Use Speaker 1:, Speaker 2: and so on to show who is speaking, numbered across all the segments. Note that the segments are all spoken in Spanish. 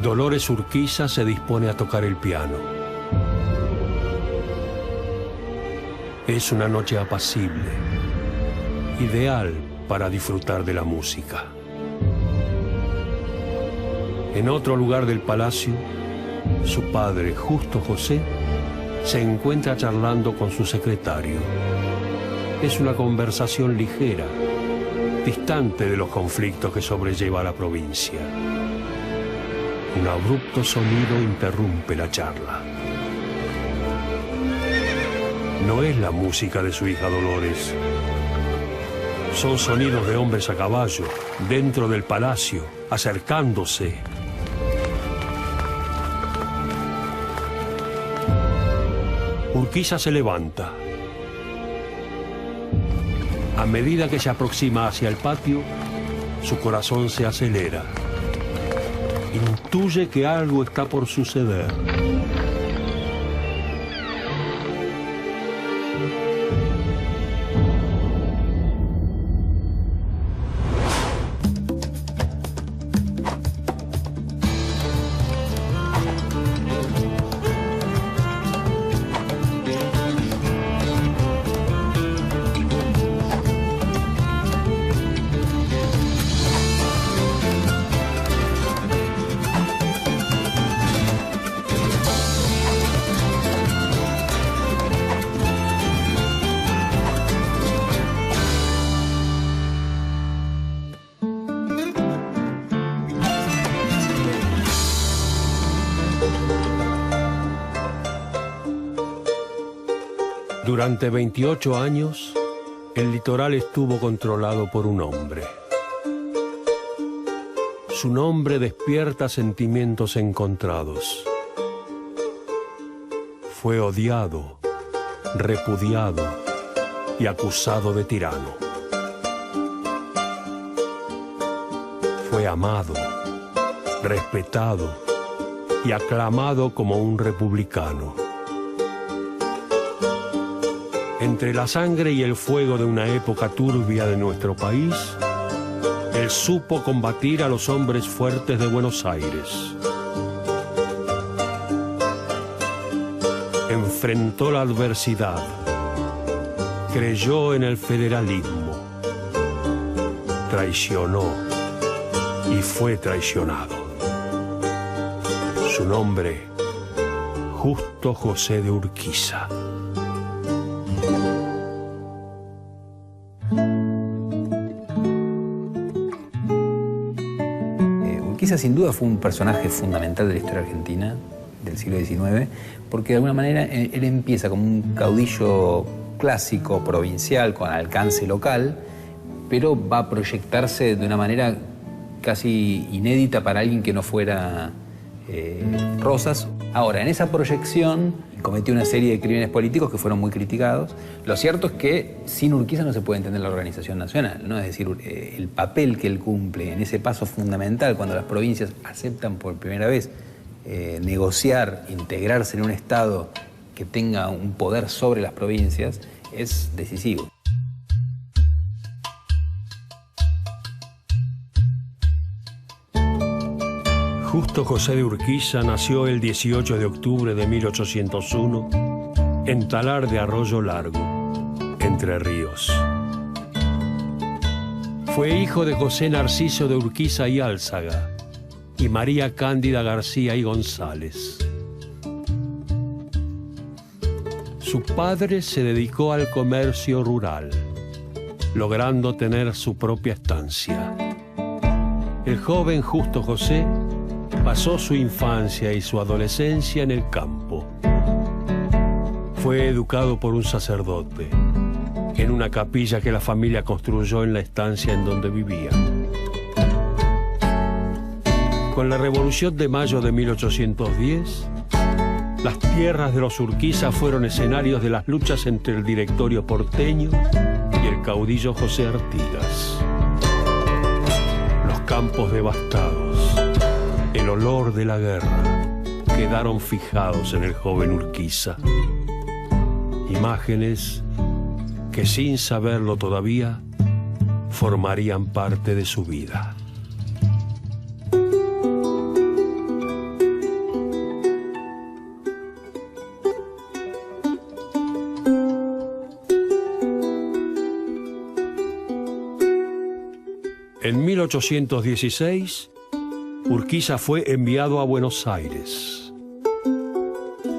Speaker 1: Dolores Urquiza se dispone a tocar el piano. Es una noche apacible, ideal para disfrutar de la música. En otro lugar del palacio, su padre, Justo José, se encuentra charlando con su secretario. Es una conversación ligera, distante de los conflictos que sobrelleva la provincia. Un abrupto sonido interrumpe la charla. No es la música de su hija Dolores. Son sonidos de hombres a caballo, dentro del palacio, acercándose. Urquiza se levanta. A medida que se aproxima hacia el patio, su corazón se acelera. Intuye que algo está por suceder. Durante 28 años, el litoral estuvo controlado por un hombre. Su nombre despierta sentimientos encontrados. Fue odiado, repudiado y acusado de tirano. Fue amado, respetado y aclamado como un republicano. Entre la sangre y el fuego de una época turbia de nuestro país, él supo combatir a los hombres fuertes de Buenos Aires. Enfrentó la adversidad, creyó en el federalismo, traicionó y fue traicionado. Su nombre, Justo José de Urquiza.
Speaker 2: Urquiza sin duda fue un personaje fundamental de la historia argentina del siglo XIX, porque de alguna manera él empieza como un caudillo clásico, provincial, con alcance local, pero va a proyectarse de una manera casi inédita para alguien que no fuera Rosas. Ahora, en esa proyección cometió una serie de crímenes políticos que fueron muy criticados. Lo cierto es que sin Urquiza no se puede entender la organización nacional, ¿no? Es decir, el papel que él cumple en ese paso fundamental cuando las provincias aceptan por primera vez negociar, integrarse en un Estado que tenga un poder sobre las provincias es decisivo.
Speaker 1: Justo José de Urquiza nació el 18 de octubre de 1801 en Talar de Arroyo Largo, Entre Ríos. Fue hijo de José Narciso de Urquiza y Álzaga y María Cándida García y González. Su padre se dedicó al comercio rural, logrando tener su propia estancia. El joven Justo José pasó su infancia y su adolescencia en el campo. Fue educado por un sacerdote en una capilla que la familia construyó en la estancia en donde vivía. Con la Revolución de Mayo de 1810, las tierras de los Urquiza fueron escenarios de las luchas entre el directorio porteño y el caudillo José Artigas. Los campos devastados, el olor de la guerra, quedaron fijados en el joven Urquiza. Imágenes que, sin saberlo todavía, formarían parte de su vida. En 1816, Urquiza fue enviado a Buenos Aires.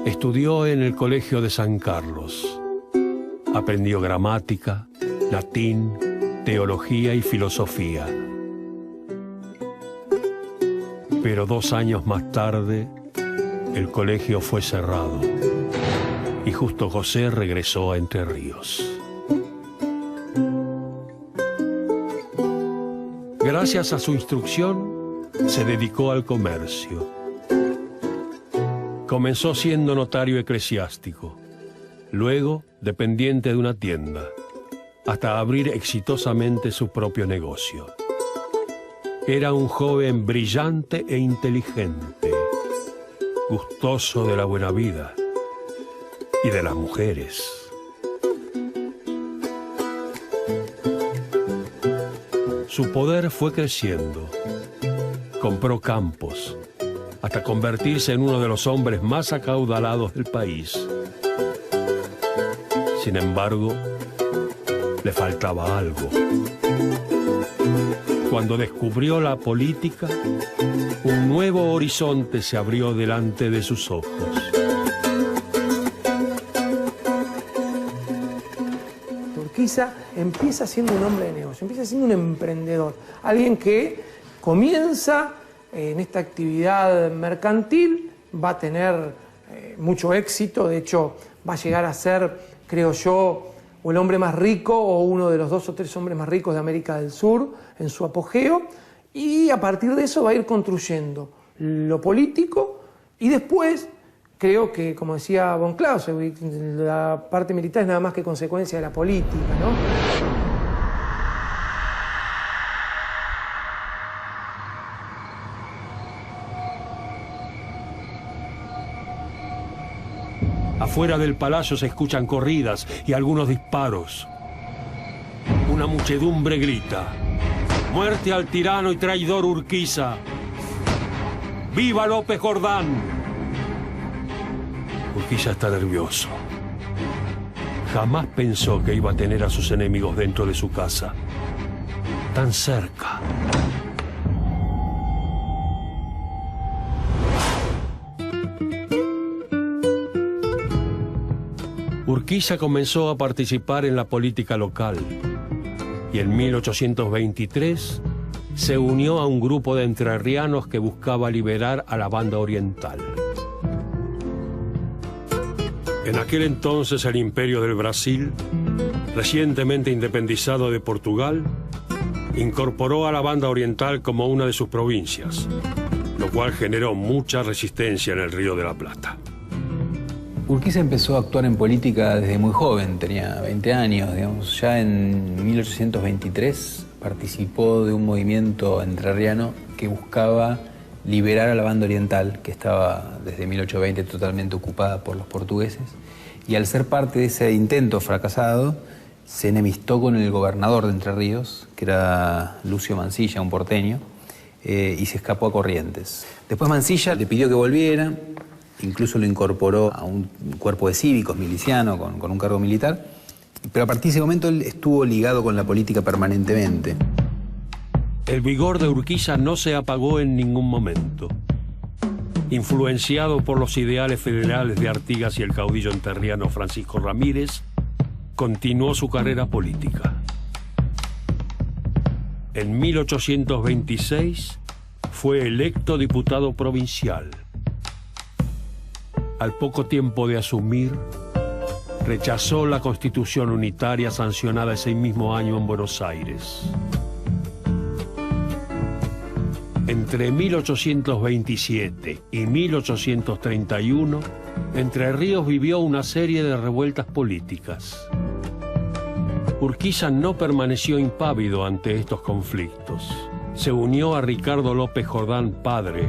Speaker 1: Estudió en el Colegio de San Carlos. Aprendió gramática, latín, teología y filosofía. Pero 2 años más tarde, el colegio fue cerrado y Justo José regresó a Entre Ríos. Gracias a su instrucción, se dedicó al comercio. Comenzó siendo notario eclesiástico, luego dependiente de una tienda, hasta abrir exitosamente su propio negocio. Era un joven brillante e inteligente, gustoso de la buena vida y de las mujeres. Su poder fue creciendo. Compró campos, hasta convertirse en uno de los hombres más acaudalados del país. Sin embargo, le faltaba algo. Cuando descubrió la política, un nuevo horizonte se abrió delante de sus ojos.
Speaker 3: Urquiza empieza siendo un hombre de negocio, empieza siendo un emprendedor, alguien que comienza en esta actividad mercantil, va a tener mucho éxito, de hecho va a llegar a ser, creo yo, o el hombre más rico o uno de los 2 o 3 hombres más ricos de América del Sur en su apogeo, y a partir de eso va a ir construyendo lo político y después creo que, como decía von Clausewitz, la parte militar es nada más que consecuencia de la política, ¿no?
Speaker 1: Afuera del palacio se escuchan corridas y algunos disparos. Una muchedumbre grita: ¡Muerte al tirano y traidor Urquiza! ¡Viva López Jordán! Urquiza está nervioso. Jamás pensó que iba a tener a sus enemigos dentro de su casa, tan cerca. Urquiza comenzó a participar en la política local y en 1823 se unió a un grupo de entrerrianos que buscaba liberar a la banda oriental. En aquel entonces el Imperio del Brasil, recientemente independizado de Portugal, incorporó a la banda oriental como una de sus provincias, lo cual generó mucha resistencia en el Río de la Plata.
Speaker 2: Urquiza empezó a actuar en política desde muy joven, tenía 20 años, digamos. Ya en 1823 participó de un movimiento entrerriano que buscaba liberar a la banda oriental, que estaba desde 1820 totalmente ocupada por los portugueses. Y al ser parte de ese intento fracasado, se enemistó con el gobernador de Entre Ríos, que era Lucio Mansilla, un porteño, y se escapó a Corrientes. Después Mansilla le pidió que volviera. Incluso lo incorporó a un cuerpo de cívicos miliciano con un cargo militar, pero a partir de ese momento él estuvo ligado con la política permanentemente.
Speaker 1: El vigor de Urquiza no se apagó en ningún momento. Influenciado por los ideales federales de Artigas y el caudillo enterriano Francisco Ramírez, continuó su carrera política. En 1826 fue electo diputado provincial. Al poco tiempo de asumir, rechazó la Constitución unitaria sancionada ese mismo año en Buenos Aires. Entre 1827 y 1831, Entre Ríos vivió una serie de revueltas políticas. Urquiza no permaneció impávido ante estos conflictos. Se unió a Ricardo López Jordán padre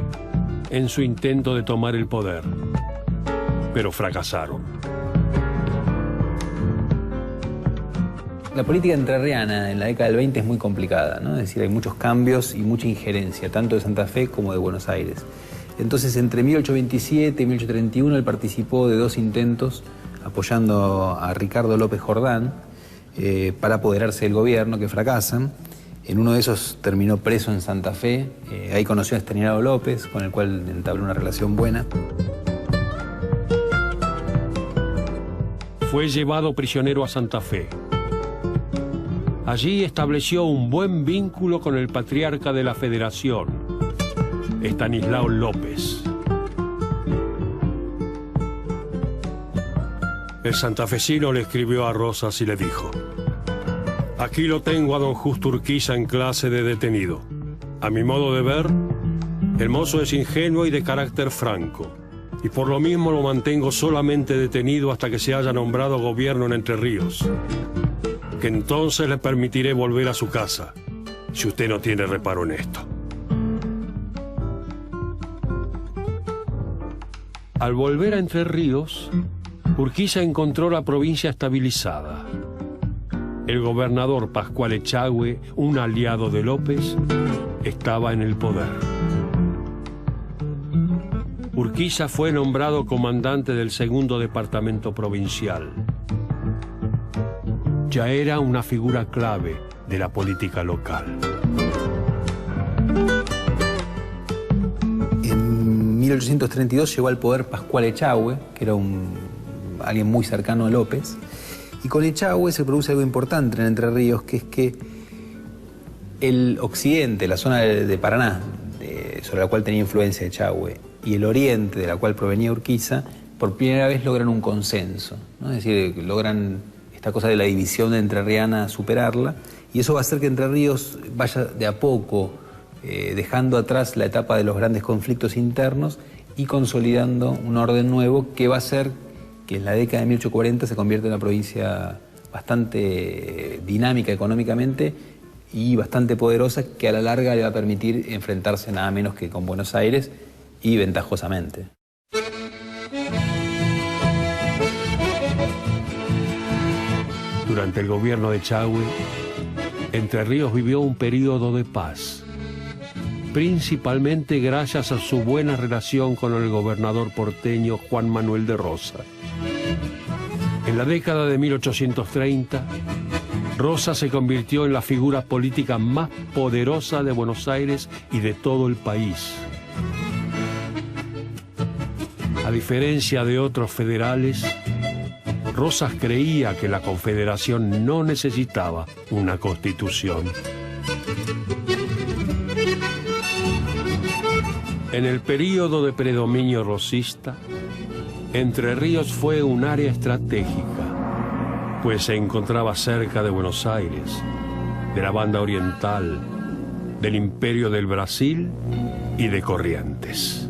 Speaker 1: en su intento de tomar el poder, pero fracasaron.
Speaker 2: La política entrerriana en la década del 20 es muy complicada, ¿no? Es decir, hay muchos cambios y mucha injerencia, tanto de Santa Fe como de Buenos Aires. Entonces, entre 1827 y 1831, él participó de 2 intentos apoyando a Ricardo López Jordán para apoderarse del gobierno, que fracasan. En uno de esos terminó preso en Santa Fe. Ahí conoció a Estanislao López, con el cual entabló una relación buena.
Speaker 1: Fue llevado prisionero a Santa Fe. Allí estableció un buen vínculo con el patriarca de la Federación, Estanislao López. El santafesino le escribió a Rosas y le dijo: aquí lo tengo a don Justo Urquiza en clase de detenido. A mi modo de ver, el mozo es ingenuo y de carácter franco, y por lo mismo lo mantengo solamente detenido hasta que se haya nombrado gobierno en Entre Ríos, que entonces le permitiré volver a su casa, si usted no tiene reparo en esto. Al volver a Entre Ríos, Urquiza encontró la provincia estabilizada. El gobernador Pascual Echagüe, un aliado de López, estaba en el poder. Urquiza fue nombrado comandante del segundo departamento provincial. Ya era una figura clave de la política local.
Speaker 2: En 1832 llegó al poder Pascual Echagüe, que era alguien muy cercano a López. Y con Echagüe se produce algo importante en Entre Ríos, que es que el occidente, la zona de Paraná, sobre la cual tenía influencia Echagüe, y el oriente, de la cual provenía Urquiza, por primera vez logran un consenso, ¿no? Es decir, logran esta cosa de la división de entrerriana superarla, y eso va a hacer que Entre Ríos vaya de a poco dejando atrás la etapa de los grandes conflictos internos y consolidando un orden nuevo que va a hacer que en la década de 1840 se convierte en una provincia bastante dinámica económicamente y bastante poderosa, que a la larga le va a permitir enfrentarse nada menos que con Buenos Aires, y ventajosamente.
Speaker 1: Durante el gobierno de Echagüe, Entre Ríos vivió un periodo de paz, principalmente gracias a su buena relación con el gobernador porteño Juan Manuel de Rosas. En la década de 1830, Rosas se convirtió en la figura política más poderosa de Buenos Aires y de todo el país. A diferencia de otros federales, Rosas creía que la Confederación no necesitaba una constitución. En el período de predominio rosista, Entre Ríos fue un área estratégica, pues se encontraba cerca de Buenos Aires, de la Banda Oriental, del Imperio del Brasil y de Corrientes.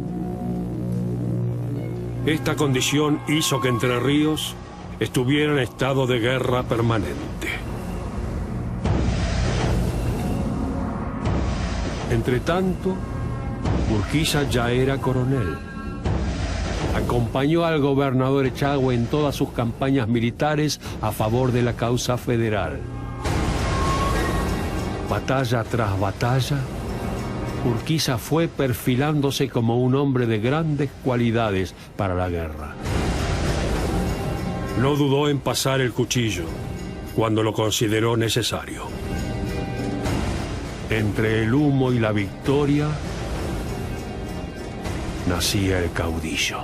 Speaker 1: Esta condición hizo que Entre Ríos estuviera en estado de guerra permanente. Entretanto, Urquiza ya era coronel. Acompañó al gobernador Echagüe en todas sus campañas militares a favor de la causa federal. Batalla tras batalla, Urquiza fue perfilándose como un hombre de grandes cualidades para la guerra. No dudó en pasar el cuchillo cuando lo consideró necesario. Entre el humo y la victoria nacía el caudillo.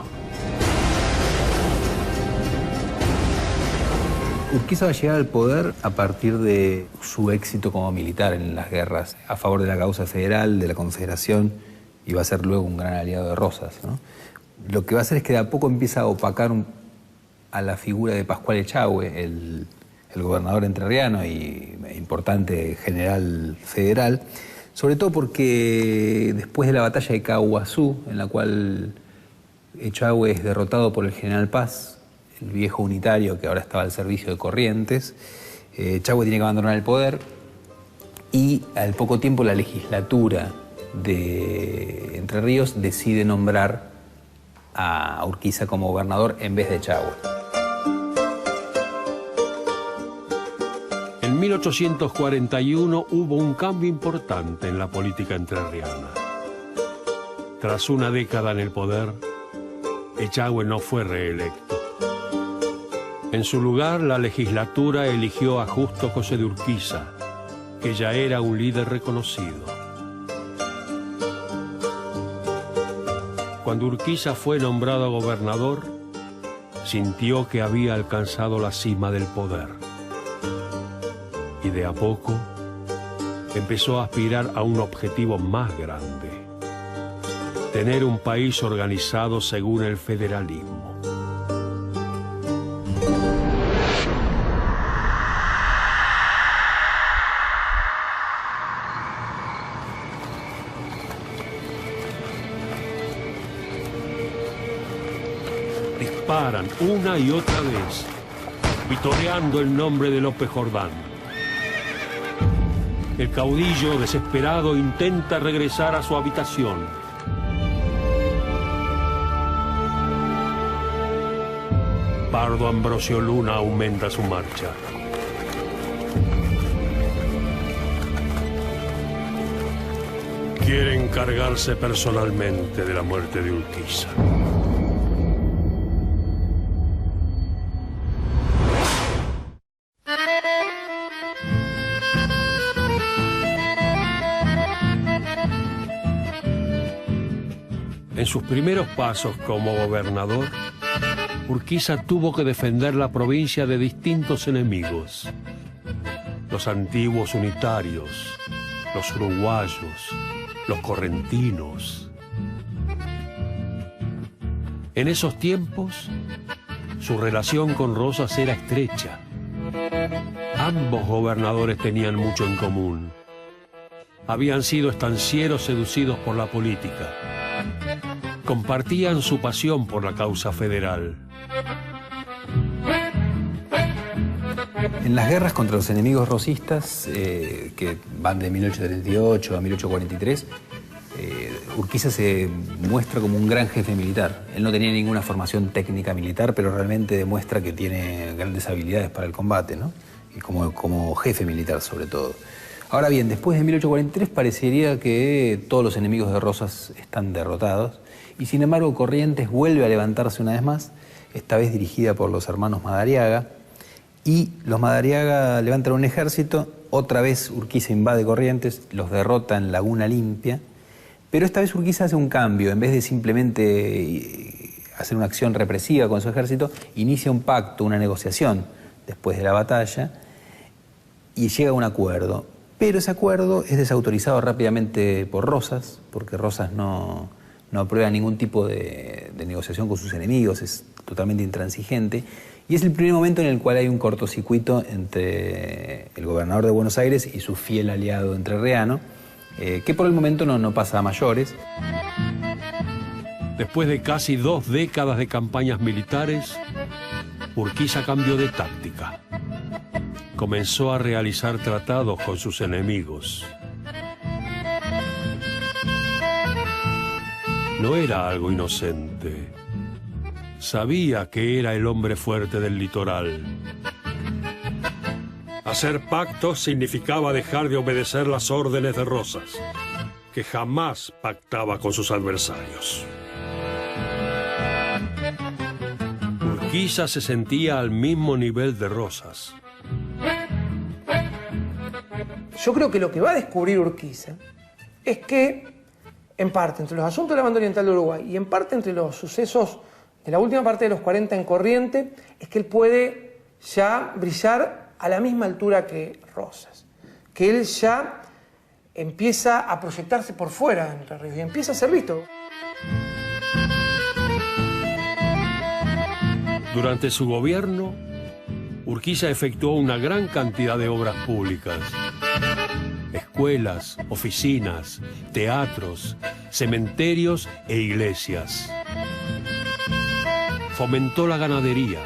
Speaker 2: Urquiza va a llegar al poder a partir de su éxito como militar en las guerras a favor de la causa federal, de la Confederación, y va a ser luego un gran aliado de Rosas, ¿no? Lo que va a hacer es que de a poco empieza a opacar a la figura de Pascual Echagüe, el gobernador entrerriano y importante general federal, sobre todo porque después de la batalla de Caaguazú, en la cual Echagüe es derrotado por el general Paz, el viejo unitario que ahora estaba al servicio de Corrientes, Echagüe tiene que abandonar el poder, y al poco tiempo la legislatura de Entre Ríos decide nombrar a Urquiza como gobernador en vez de Echagüe.
Speaker 1: En 1841 hubo un cambio importante en la política entrerriana. Tras una década en el poder, Echagüe no fue reelecto. En su lugar, la legislatura eligió a Justo José de Urquiza, que ya era un líder reconocido. Cuando Urquiza fue nombrado gobernador, sintió que había alcanzado la cima del poder. Y de a poco empezó a aspirar a un objetivo más grande: tener un país organizado según el federalismo. Disparan una y otra vez, vitoreando el nombre de López Jordán. El caudillo, desesperado, intenta regresar a su habitación. Pardo Ambrosio Luna aumenta su marcha. Quiere encargarse personalmente de la muerte de Urquiza. En sus primeros pasos como gobernador, Urquiza tuvo que defender la provincia de distintos enemigos: los antiguos unitarios, los uruguayos, los correntinos. En esos tiempos, su relación con Rosas era estrecha. Ambos gobernadores tenían mucho en común. Habían sido estancieros seducidos por la política. Compartían su pasión por la causa federal.
Speaker 2: En las guerras contra los enemigos rosistas, que van de 1838 a 1843, Urquiza se muestra como un gran jefe militar. Él no tenía ninguna formación técnica militar, pero realmente demuestra que tiene grandes habilidades para el combate, ¿no? Y como jefe militar, sobre todo. Ahora bien, después de 1843 parecería que todos los enemigos de Rosas están derrotados, y sin embargo Corrientes vuelve a levantarse una vez más, esta vez dirigida por los hermanos Madariaga, y los Madariaga levantan un ejército. Otra vez Urquiza invade Corrientes, los derrota en Laguna Limpia, pero esta vez Urquiza hace un cambio. En vez de simplemente hacer una acción represiva con su ejército, inicia un pacto, una negociación después de la batalla, y llega a un acuerdo. Pero ese acuerdo es desautorizado rápidamente por Rosas, porque Rosas no aprueba ningún tipo de negociación con sus enemigos, es totalmente intransigente. Y es el primer momento en el cual hay un cortocircuito entre el gobernador de Buenos Aires y su fiel aliado entrerriano, que por el momento no pasa a mayores.
Speaker 1: Después de casi 2 décadas de campañas militares, Urquiza cambió de táctica. Comenzó a realizar tratados con sus enemigos. No era algo inocente. Sabía que era el hombre fuerte del litoral. Hacer pactos significaba dejar de obedecer las órdenes de Rosas, que jamás pactaba con sus adversarios. Urquiza se sentía al mismo nivel de Rosas.
Speaker 3: Yo creo que lo que va a descubrir Urquiza es que, en parte, entre los asuntos de la banda oriental de Uruguay y en parte entre los sucesos de la última parte de los 40 en Corrientes, es que él puede ya brillar a la misma altura que Rosas. Que él ya empieza a proyectarse por fuera de Entre Ríos y empieza a ser visto.
Speaker 1: Durante su gobierno, Urquiza efectuó una gran cantidad de obras públicas. Escuelas, oficinas, teatros, cementerios e iglesias. Fomentó la ganadería,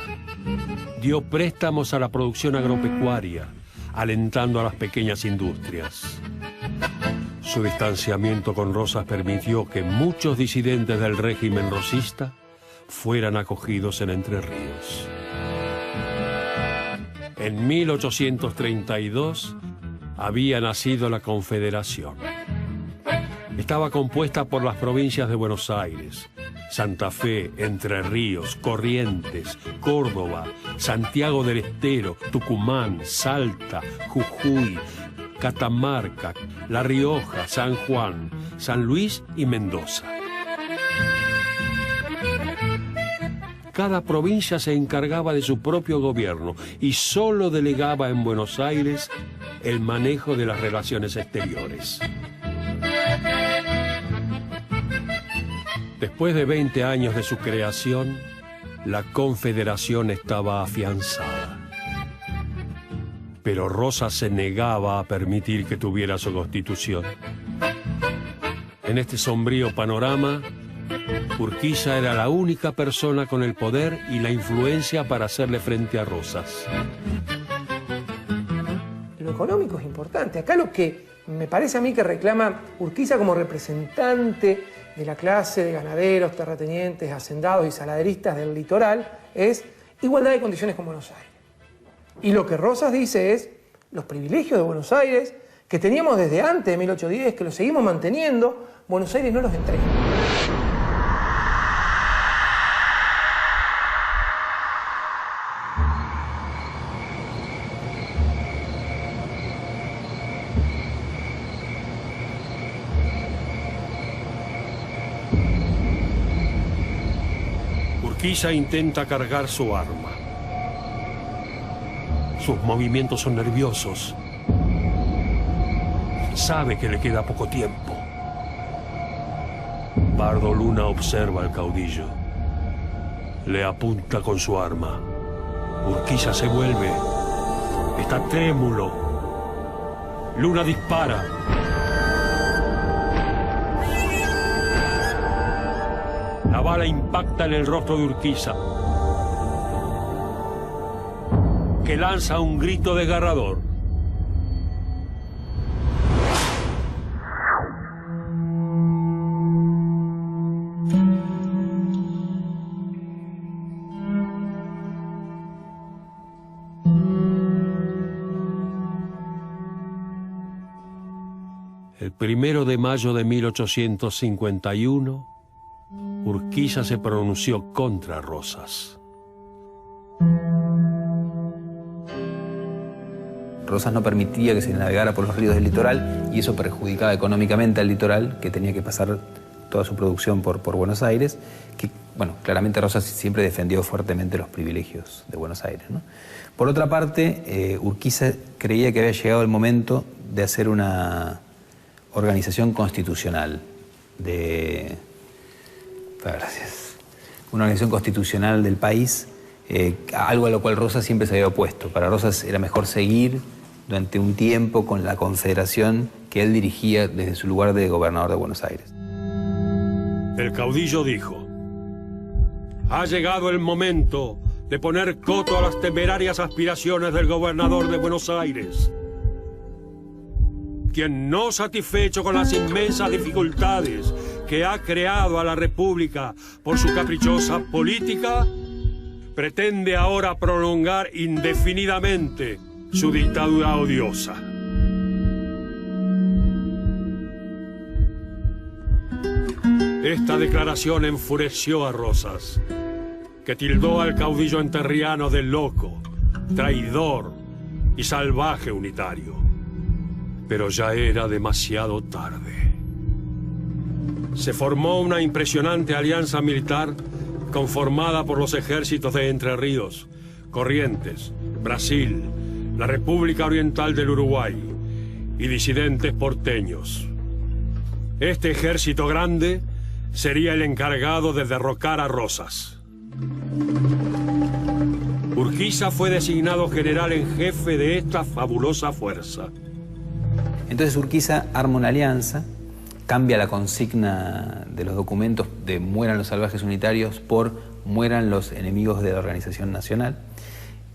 Speaker 1: dio préstamos a la producción agropecuaria, alentando a las pequeñas industrias. Su distanciamiento con Rosas permitió que muchos disidentes del régimen rosista fueran acogidos en Entre Ríos. En 1832 había nacido la Confederación. Estaba compuesta por las provincias de Buenos Aires, Santa Fe, Entre Ríos, Corrientes, Córdoba, Santiago del Estero, Tucumán, Salta, Jujuy, Catamarca, La Rioja, San Juan, San Luis y Mendoza. Cada provincia se encargaba de su propio gobierno y solo delegaba en Buenos Aires el manejo de las relaciones exteriores. Después de 20 años de su creación, la Confederación estaba afianzada. Pero Rosas se negaba a permitir que tuviera su constitución. En este sombrío panorama, Urquiza era la única persona con el poder y la influencia para hacerle frente a Rosas.
Speaker 3: Lo económico es importante. Acá lo que me parece a mí que reclama Urquiza como representante de la clase de ganaderos, terratenientes, hacendados y saladeristas del litoral es igualdad de condiciones con Buenos Aires. Y lo que Rosas dice es los privilegios de Buenos Aires, que teníamos desde antes de 1810, que los seguimos manteniendo, Buenos Aires no los entrega.
Speaker 1: Urquiza intenta cargar su arma. Sus movimientos son nerviosos. Sabe que le queda poco tiempo. Pardo Luna observa al caudillo. Le apunta con su arma. Urquiza se vuelve. Está trémulo. Luna dispara. La bala impacta en el rostro de Urquiza, que lanza un grito desgarrador. El 1 de mayo de 1851, Urquiza se pronunció contra Rosas.
Speaker 2: Rosas no permitía que se navegara por los ríos del litoral y eso perjudicaba económicamente al litoral, que tenía que pasar toda su producción por Buenos Aires, que, bueno, claramente Rosas siempre defendió fuertemente los privilegios de Buenos Aires, ¿no? Por otra parte, Urquiza creía que había llegado el momento de hacer una organización constitucional Gracias. Una organización constitucional del país, algo a lo cual Rosas siempre se había opuesto. Para Rosas era mejor seguir durante un tiempo con la Confederación que él dirigía desde su lugar de gobernador de Buenos Aires.
Speaker 1: El caudillo dijo: ha llegado el momento de poner coto a las temerarias aspiraciones del gobernador de Buenos Aires, quien, no satisfecho con las inmensas dificultades que ha creado a la República por su caprichosa política, pretende ahora prolongar indefinidamente su dictadura odiosa. Esta declaración enfureció a Rosas, que tildó al caudillo enterriano de loco, traidor y salvaje unitario. Pero ya era demasiado tarde. Se formó una impresionante alianza militar conformada por los ejércitos de Entre Ríos, Corrientes, Brasil, la República Oriental del Uruguay y disidentes porteños. Este ejército grande sería el encargado de derrocar a Rosas. Urquiza fue designado general en jefe de esta fabulosa fuerza.
Speaker 2: Entonces Urquiza arma una alianza, cambia la consigna de los documentos de mueran los salvajes unitarios por mueran los enemigos de la organización nacional,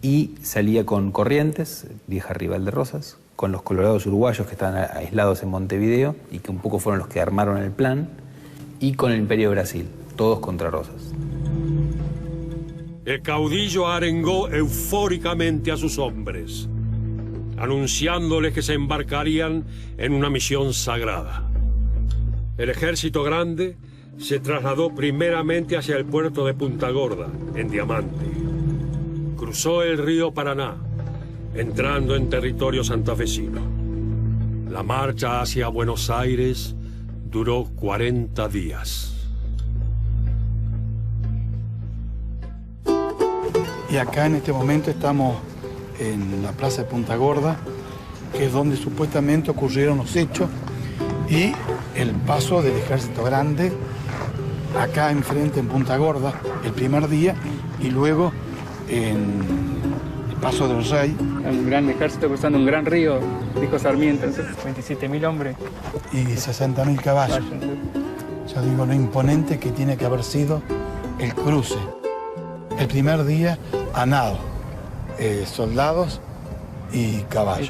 Speaker 2: y salía con Corrientes, vieja rival de Rosas, con los colorados uruguayos que estaban aislados en Montevideo y que un poco fueron los que armaron el plan, y con el Imperio de Brasil, todos contra Rosas.
Speaker 1: El caudillo arengó eufóricamente a sus hombres, anunciándoles que se embarcarían en una misión sagrada. El ejército grande se trasladó primeramente hacia el puerto de Punta Gorda, en Diamante. Cruzó el río Paraná, entrando en territorio santafesino. La marcha hacia Buenos Aires duró 40 días.
Speaker 4: Y acá en este momento estamos en la plaza de Punta Gorda, que es donde supuestamente ocurrieron los hechos, y el paso del Ejército Grande acá enfrente en Punta Gorda el primer día, y luego en el Paso del Rey.
Speaker 5: Un gran ejército cruzando un gran río, dijo Sarmiento, 27.000 hombres.
Speaker 4: Y 60.000 caballos. Yo digo lo imponente que tiene que haber sido el cruce. El primer día a nado, soldados y caballos.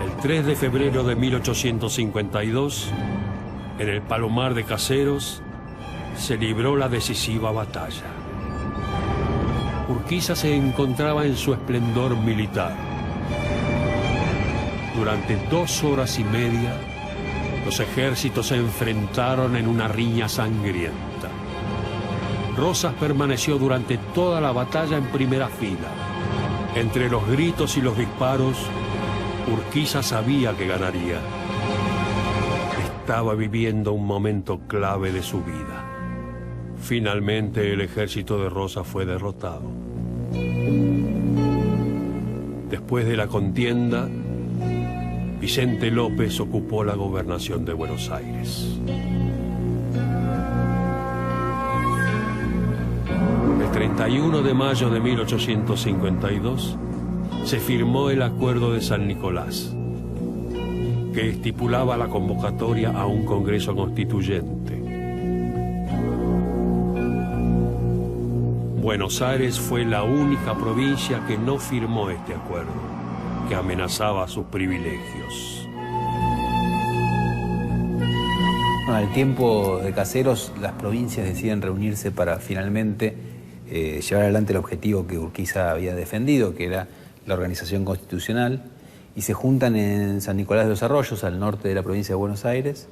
Speaker 1: El 3 de febrero de 1852, en el Palomar de Caseros, se libró la decisiva batalla. Urquiza se encontraba en su esplendor militar. Durante 2 horas y media, los ejércitos se enfrentaron en una riña sangrienta. Rosas permaneció durante toda la batalla en primera fila. Entre los gritos y los disparos, Urquiza sabía que ganaría. Estaba viviendo un momento clave de su vida. Finalmente, el ejército de Rosas fue derrotado. Después de la contienda, Vicente López ocupó la gobernación de Buenos Aires. El 31 de mayo de 1852 se firmó el Acuerdo de San Nicolás, que estipulaba la convocatoria a un Congreso Constituyente. Buenos Aires fue la única provincia que no firmó este acuerdo, que amenazaba sus privilegios.
Speaker 2: Al tiempo de Caseros, las provincias deciden reunirse para finalmente llevar adelante el objetivo que Urquiza había defendido, que era la organización constitucional, y se juntan en San Nicolás de los Arroyos, al norte de la provincia de Buenos Aires,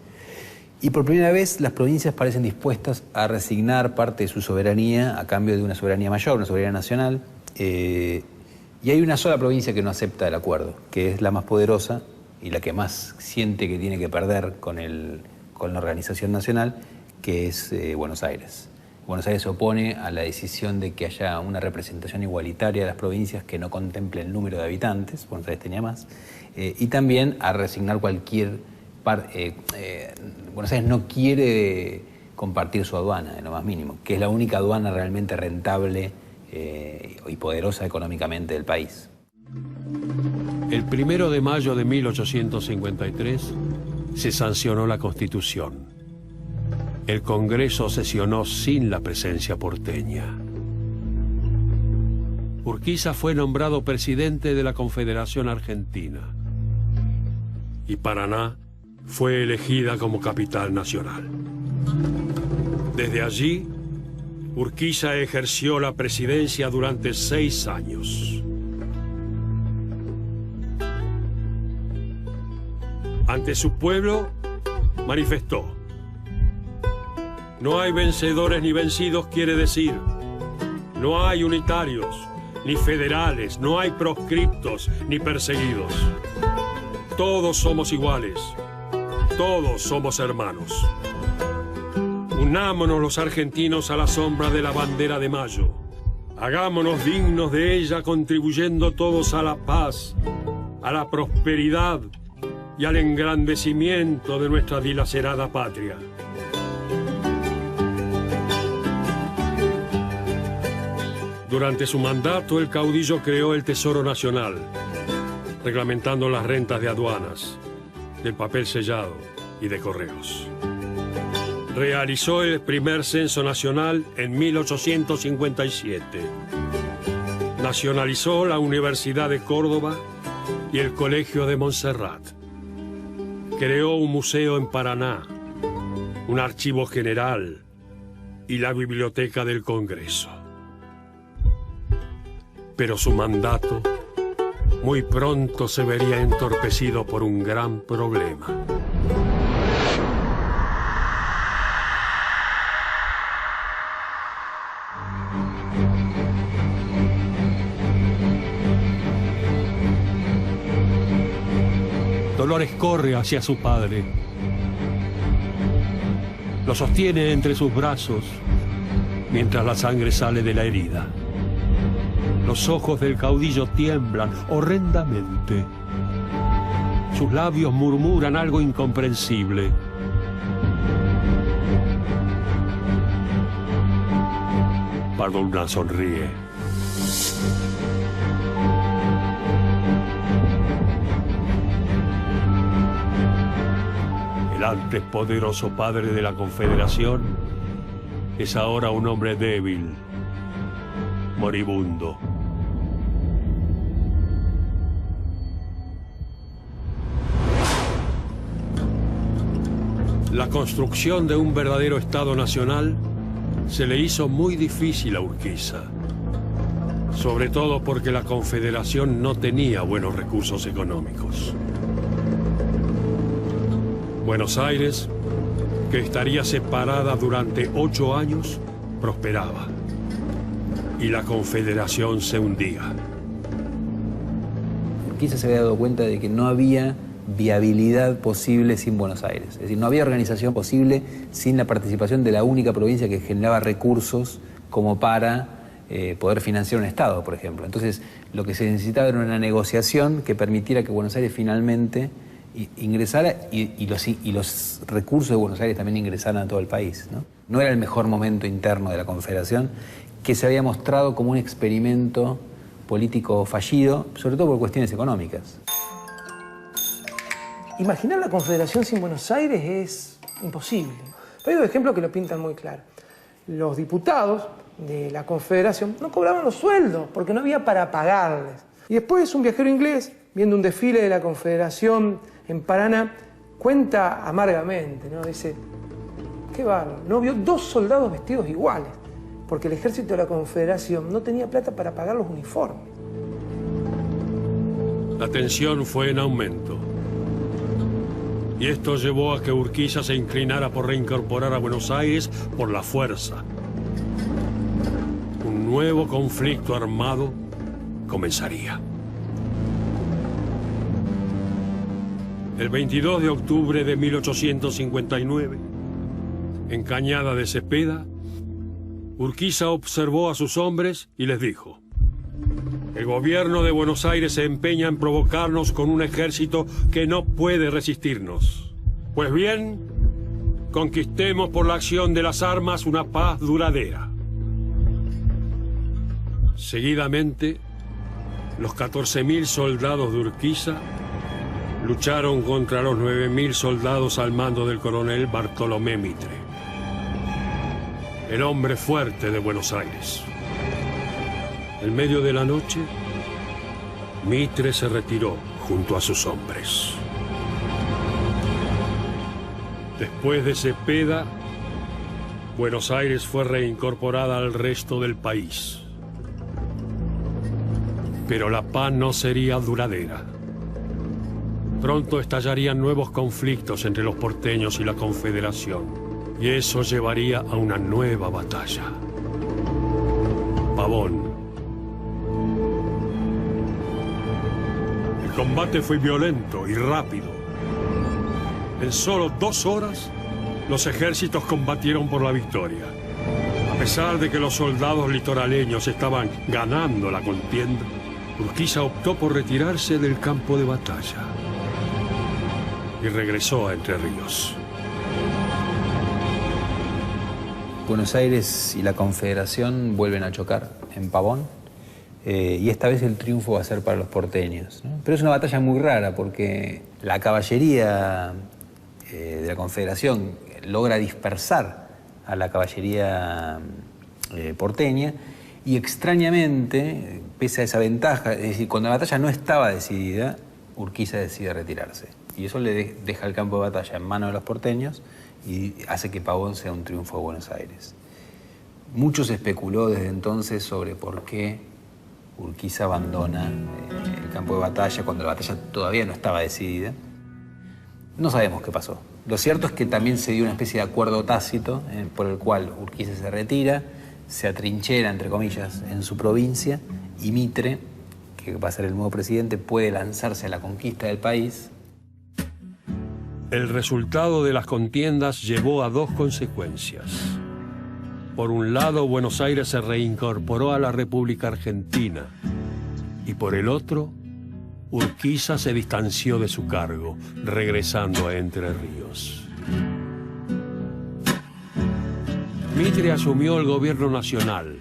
Speaker 2: y por primera vez las provincias parecen dispuestas a resignar parte de su soberanía a cambio de una soberanía mayor, una soberanía nacional, y hay una sola provincia que no acepta el acuerdo, que es la más poderosa y la que más siente que tiene que perder con la organización nacional, que es Buenos Aires. Buenos Aires se opone a la decisión de que haya una representación igualitaria de las provincias que no contemple el número de habitantes, Buenos Aires tenía más, y también a resignar cualquier parte. Buenos Aires no quiere compartir su aduana, en lo más mínimo, que es la única aduana realmente rentable y poderosa económicamente del país.
Speaker 1: El 1 de mayo de 1853 se sancionó la Constitución. El Congreso sesionó sin la presencia porteña. Urquiza fue nombrado presidente de la Confederación Argentina y Paraná fue elegida como capital nacional. Desde allí, Urquiza ejerció la presidencia durante 6 años. Ante su pueblo, manifestó: no hay vencedores ni vencidos, quiere decir, no hay unitarios, ni federales, no hay proscriptos, ni perseguidos. Todos somos iguales, todos somos hermanos. Unámonos los argentinos a la sombra de la bandera de Mayo. Hagámonos dignos de ella, contribuyendo todos a la paz, a la prosperidad y al engrandecimiento de nuestra dilacerada patria. Durante su mandato, el caudillo creó el Tesoro Nacional, reglamentando las rentas de aduanas, del papel sellado y de correos. Realizó el primer censo nacional en 1857. Nacionalizó la Universidad de Córdoba y el Colegio de Montserrat. Creó un museo en Paraná, un archivo general y la Biblioteca del Congreso. Pero su mandato muy pronto se vería entorpecido por un gran problema. Dolores corre hacia su padre. Lo sostiene entre sus brazos mientras la sangre sale de la herida. Los ojos del caudillo tiemblan horrendamente. Sus labios murmuran algo incomprensible. Pardo Luna sonríe. El antes poderoso padre de la Confederación es ahora un hombre débil, moribundo. La construcción de un verdadero Estado nacional se le hizo muy difícil a Urquiza, sobre todo porque la Confederación no tenía buenos recursos económicos. Buenos Aires, que estaría separada durante 8 años, prosperaba, y la Confederación se hundía.
Speaker 2: Urquiza se había dado cuenta de que no había viabilidad posible sin Buenos Aires. Es decir, no había organización posible sin la participación de la única provincia que generaba recursos como para poder financiar un Estado, por ejemplo. Entonces, lo que se necesitaba era una negociación que permitiera que Buenos Aires finalmente ingresara y los recursos de Buenos Aires también ingresaran a todo el país, ¿no? No era el mejor momento interno de la Confederación, que se había mostrado como un experimento político fallido, sobre todo por cuestiones económicas.
Speaker 3: Imaginar la Confederación sin Buenos Aires es imposible. Pero hay dos ejemplos que lo pintan muy claro. Los diputados de la Confederación no cobraban los sueldos porque no había para pagarles. Y después un viajero inglés, viendo un desfile de la Confederación en Paraná, cuenta amargamente, ¿no? Dice, qué bárbaro, no vio 2 soldados vestidos iguales, porque el ejército de la Confederación no tenía plata para pagar los uniformes.
Speaker 1: La tensión fue en aumento. Y esto llevó a que Urquiza se inclinara por reincorporar a Buenos Aires por la fuerza. Un nuevo conflicto armado comenzaría. El 22 de octubre de 1859, en Cañada de Cepeda, Urquiza observó a sus hombres y les dijo: el gobierno de Buenos Aires se empeña en provocarnos con un ejército que no puede resistirnos. Pues bien, conquistemos por la acción de las armas una paz duradera. Seguidamente, los 14.000 soldados de Urquiza lucharon contra los 9.000 soldados al mando del coronel Bartolomé Mitre, el hombre fuerte de Buenos Aires. En medio de la noche, Mitre se retiró junto a sus hombres. Después de Cepeda, Buenos Aires fue reincorporada al resto del país. Pero la paz no sería duradera. Pronto estallarían nuevos conflictos entre los porteños y la Confederación, y eso llevaría a una nueva batalla. Pavón. El combate fue violento y rápido. En solo 2 horas, los ejércitos combatieron por la victoria. A pesar de que los soldados litoraleños estaban ganando la contienda, Urquiza optó por retirarse del campo de batalla y regresó a Entre Ríos.
Speaker 2: Buenos Aires y la Confederación vuelven a chocar en Pavón, y esta vez el triunfo va a ser para los porteños, ¿no? Pero es una batalla muy rara porque la caballería de la Confederación logra dispersar a la caballería porteña y extrañamente, pese a esa ventaja, es decir, cuando la batalla no estaba decidida, Urquiza decide retirarse. Y eso le deja el campo de batalla en manos de los porteños y hace que Pavón sea un triunfo de Buenos Aires. Mucho se especuló desde entonces sobre por qué Urquiza abandona el campo de batalla cuando la batalla todavía no estaba decidida. No sabemos qué pasó. Lo cierto es que también se dio una especie de acuerdo tácito por el cual Urquiza se retira, se atrinchera, entre comillas, en su provincia, y Mitre, que va a ser el nuevo presidente, puede lanzarse a la conquista del país
Speaker 1: El resultado de las contiendas llevó a dos consecuencias. Por un lado, Buenos Aires se reincorporó a la República Argentina y por el otro, Urquiza se distanció de su cargo, regresando a Entre Ríos. Mitre asumió el gobierno nacional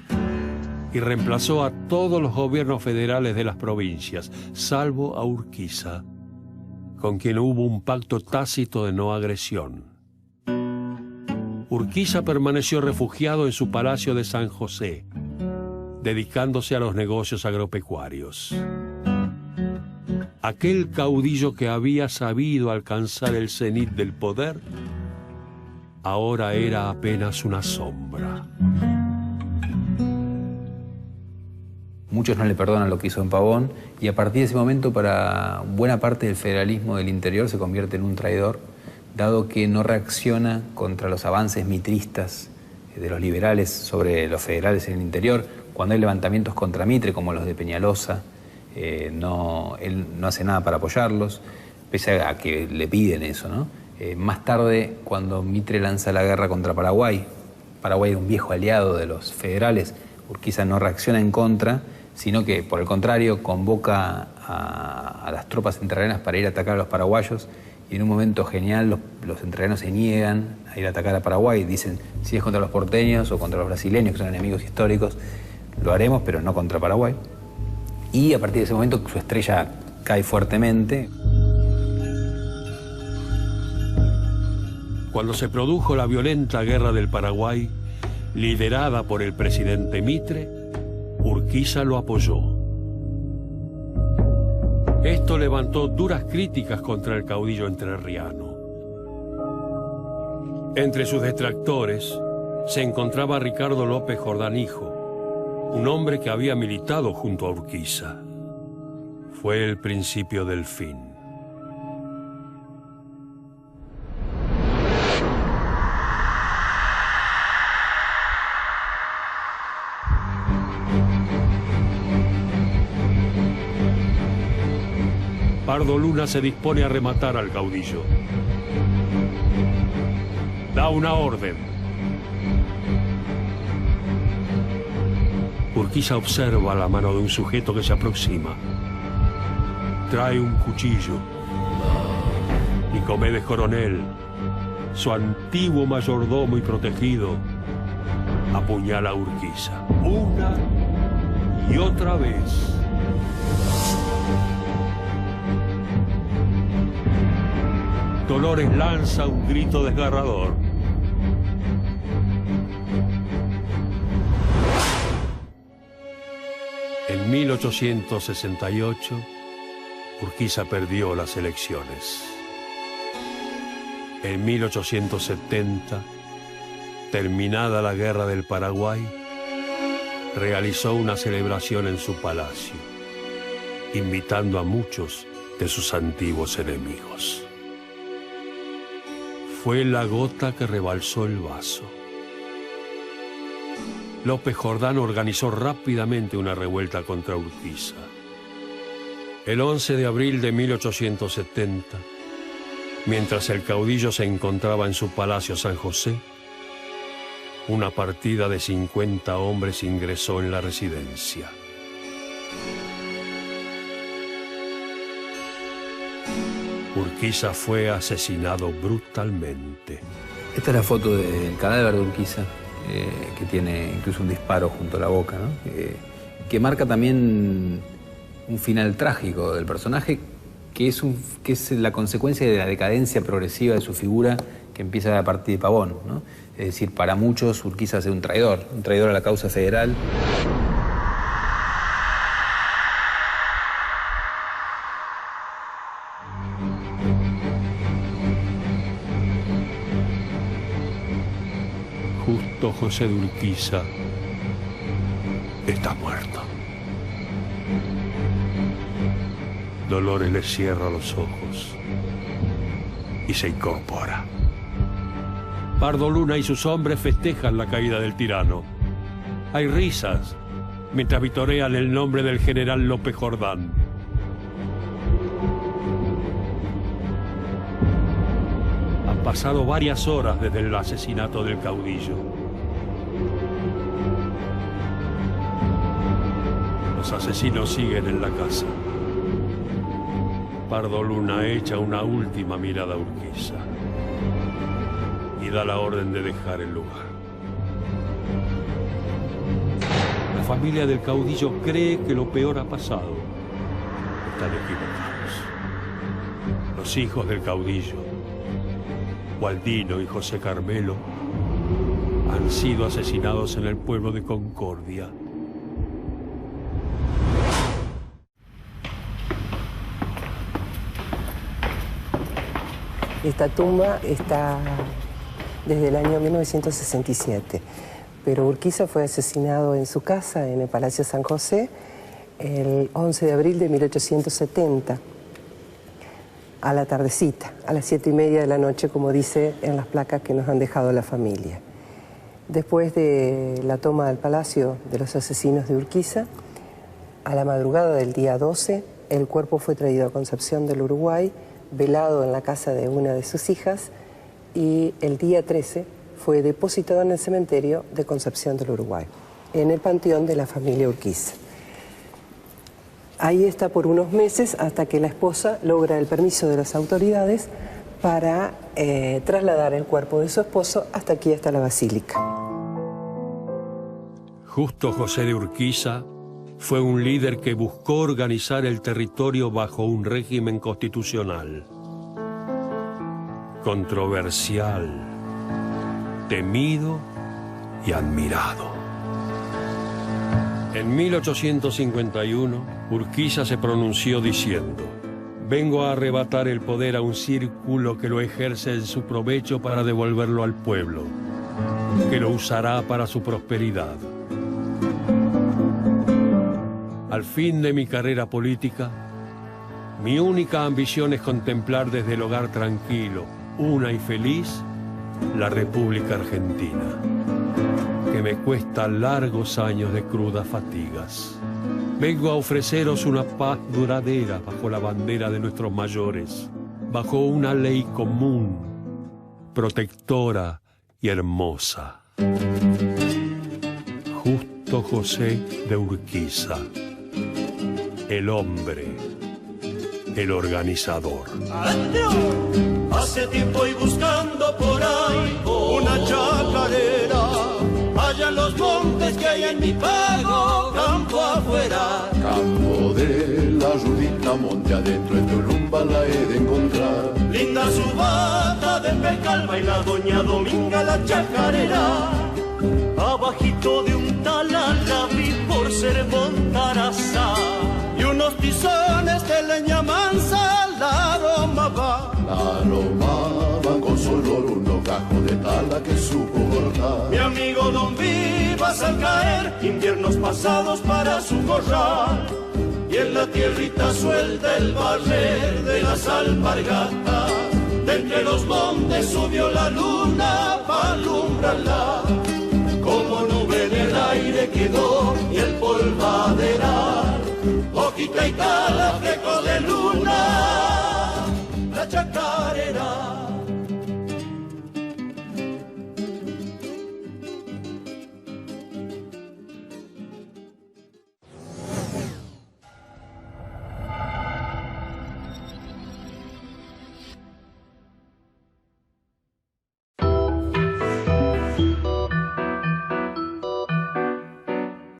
Speaker 1: y reemplazó a todos los gobiernos federales de las provincias, salvo a Urquiza, con quien hubo un pacto tácito de no agresión. Urquiza permaneció refugiado en su palacio de San José, dedicándose a los negocios agropecuarios. Aquel caudillo que había sabido alcanzar el cenit del poder, ahora era apenas una sombra.
Speaker 2: Muchos no le perdonan lo que hizo en Pavón y a partir de ese momento para buena parte del federalismo del interior se convierte en un traidor, dado que no reacciona contra los avances mitristas de los liberales sobre los federales en el interior. Cuando hay levantamientos contra Mitre, como los de Peñalosa, él no hace nada para apoyarlos, pese a que le piden eso, ¿no? Más tarde, cuando Mitre lanza la guerra contra Paraguay, Paraguay era un viejo aliado de los federales, Urquiza no reacciona en contra, sino que, por el contrario, convoca a las tropas entrerrianas para ir a atacar a los paraguayos y en un momento genial los entrerrianos se niegan a ir a atacar a Paraguay. Dicen, si es contra los porteños o contra los brasileños, que son enemigos históricos, lo haremos, pero no contra Paraguay. Y a partir de ese momento su estrella cae fuertemente.
Speaker 1: Cuando se produjo la violenta guerra del Paraguay, liderada por el presidente Mitre, Urquiza lo apoyó. Esto levantó duras críticas contra el caudillo entrerriano. Entre sus detractores se encontraba Ricardo López Jordán hijo, un hombre que había militado junto a Urquiza. Fue el principio del fin. Pardo Luna se dispone a rematar al caudillo. Da una orden. Urquiza observa la mano de un sujeto que se aproxima. Trae un cuchillo. Nicomedes Coronel, su antiguo mayordomo y protegido, apuñala a Urquiza una y otra vez. Dolores lanza un grito desgarrador. En 1868, Urquiza perdió las elecciones. En 1870, terminada la Guerra del Paraguay, realizó una celebración en su palacio, invitando a muchos de sus antiguos enemigos. Fue la gota que rebalsó el vaso. López Jordán organizó rápidamente una revuelta contra Urquiza. El 11 de abril de 1870, mientras el caudillo se encontraba en su palacio San José, una partida de 50 hombres ingresó en la residencia. Urquiza fue asesinado brutalmente.
Speaker 2: Esta es la foto del cadáver de Urquiza, que tiene incluso un disparo junto a la boca, ¿no? Que marca también un final trágico del personaje, que es la consecuencia de la decadencia progresiva de su figura que empieza a partir de Pavón, ¿no? Es decir, para muchos Urquiza es un traidor a la causa federal.
Speaker 1: Justo José de Urquiza está muerto. Dolores le cierra los ojos y se incorpora. Pardo Luna y sus hombres festejan la caída del tirano. Hay risas mientras vitorean el nombre del general López Jordán. pasado varias horas desde el asesinato del caudillo. Los asesinos siguen en la casa. Pardo Luna echa una última mirada a Urquiza y da la orden de dejar el lugar. La familia del caudillo cree que lo peor ha pasado. Están equivocados. Los hijos del caudillo, Gualdino y José Carmelo, han sido asesinados en el pueblo de Concordia.
Speaker 6: Esta tumba está desde el año 1967, pero Urquiza fue asesinado en su casa, en el Palacio San José, el 11 de abril de 1870, a la tardecita, a las 7:30 de la noche, como dice en las placas que nos han dejado la familia. Después de la toma del palacio de los asesinos de Urquiza, a la madrugada del día 12, el cuerpo fue traído a Concepción del Uruguay, velado en la casa de una de sus hijas, y el día 13 fue depositado en el cementerio de Concepción del Uruguay, en el panteón de la familia Urquiza. Ahí está por unos meses hasta que la esposa logra el permiso de las autoridades para trasladar el cuerpo de su esposo hasta aquí, hasta la basílica.
Speaker 1: Justo José de Urquiza fue un líder que buscó organizar el territorio bajo un régimen constitucional. Controversial, temido y admirado. En 1851, Urquiza se pronunció diciendo: vengo a arrebatar el poder a un círculo que lo ejerce en su provecho para devolverlo al pueblo, que lo usará para su prosperidad. Al fin de mi carrera política, mi única ambición es contemplar desde el hogar tranquilo, una y feliz, la República Argentina, que me cuesta largos años de crudas fatigas. Vengo a ofreceros una paz duradera bajo la bandera de nuestros mayores, bajo una ley común, protectora y hermosa. Justo José de Urquiza, el hombre, el organizador.
Speaker 7: Hace tiempo y buscando por ahí una chacarera, allá en los montes que hay en mi pago, campo afuera.
Speaker 8: Campo de la Rudita, monte adentro, en Tulumba la he de encontrar.
Speaker 7: Linda su bata de Pecalma y la doña Dominga la chacarera. Abajito de un talar la vi por ser Montarazá. Y unos tizones de leña mansa la aroma va.
Speaker 8: La aromaban con su olor unos gajos de tala que supo cortar.
Speaker 7: Mi amigo Don Vivas al caer, inviernos pasados para su corral. Y en la tierrita suelta el barrer de las alpargatas. De entre los montes subió la luna para alumbrarla. Como nube en el aire quedó y el polvaderal. Ojita y tal